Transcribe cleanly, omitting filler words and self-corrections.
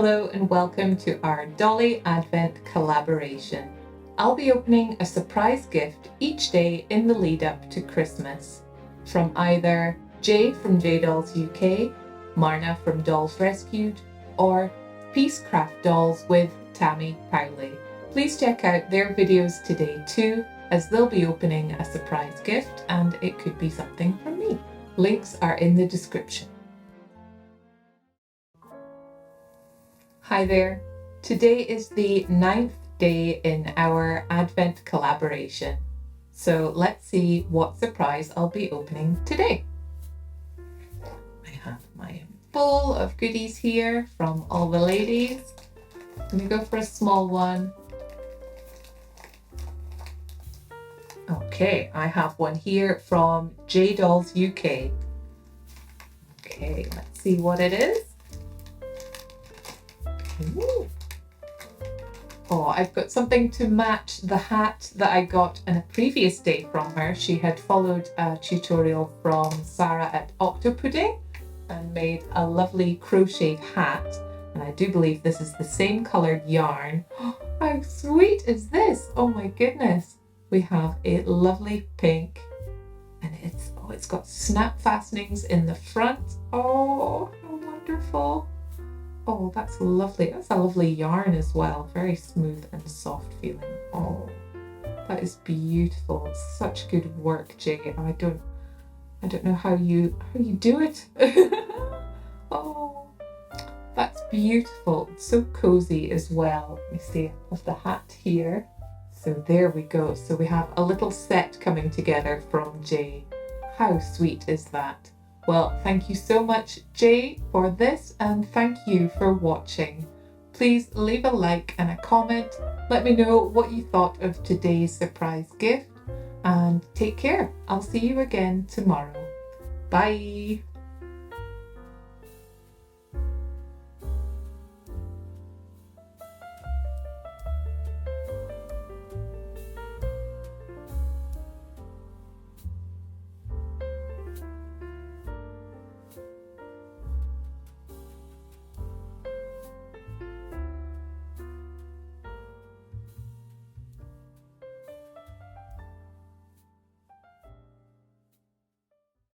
Hello and welcome to our Dolly Advent collaboration. I'll be opening a surprise gift each day in the lead up to Christmas from either Jay from J Dolls UK, Marna from Dolls Rescued, or Peacecraft Dolls with Tammy Powley. Please check out their videos today too, as they'll be opening a surprise gift and it could be something from me. Links are in the description. Hi there. Today is the 9th day in our Advent collaboration. So let's see what surprise I'll be opening today. I have my bowl of goodies here from all the ladies. I'm going to go for a small one. Okay, I have one here from J Dolls UK. Okay, let's see what it is. Ooh. Oh, I've got something to match the hat that I got in a previous day from her. She had followed a tutorial from Sarah at Octopudding and made a lovely crocheted hat. And I do believe this is the same coloured yarn. Oh, how sweet is this? Oh my goodness. We have a lovely pink and it's got snap fastenings in the front. Oh, how wonderful. Oh, that's lovely. That's a lovely yarn as well. Very smooth and soft feeling. Oh, that is beautiful. It's such good work, Jay. I don't know how you do it. Oh, that's beautiful. It's so cozy as well. Let me see. I have the hat here. So there we go. So we have a little set coming together from Jay. How sweet is that? Well, thank you so much, Jay, for this, and thank you for watching. Please leave a like and a comment. Let me know what you thought of today's surprise gift, and take care. I'll see you again tomorrow. Bye.